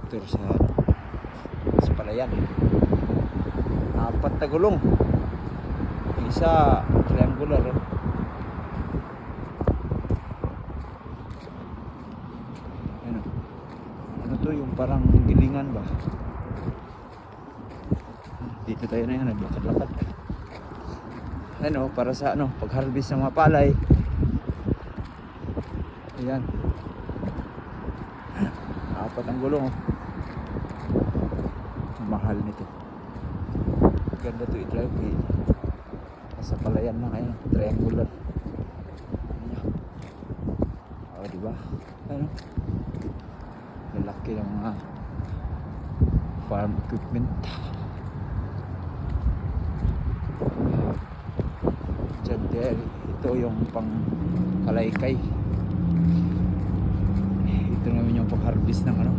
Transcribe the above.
tractor sa palayan. Apat na gulong. Isa triangular. Ano to, yung parang gilingan ba? Dito tayo na yan, naglakad-lakad. Ano, para sa ano, pag-harvest ng mga palay. Ayan. Apat ang gulong. Mahal nito. Ganda to i-drive eh. Sa palayan na kayo, triangular. O, diba? Ano? Lalaki ng mga farm equipment. Diyan there, ito yung pang kalaykay. Ito naman yung pang harvest ng ano,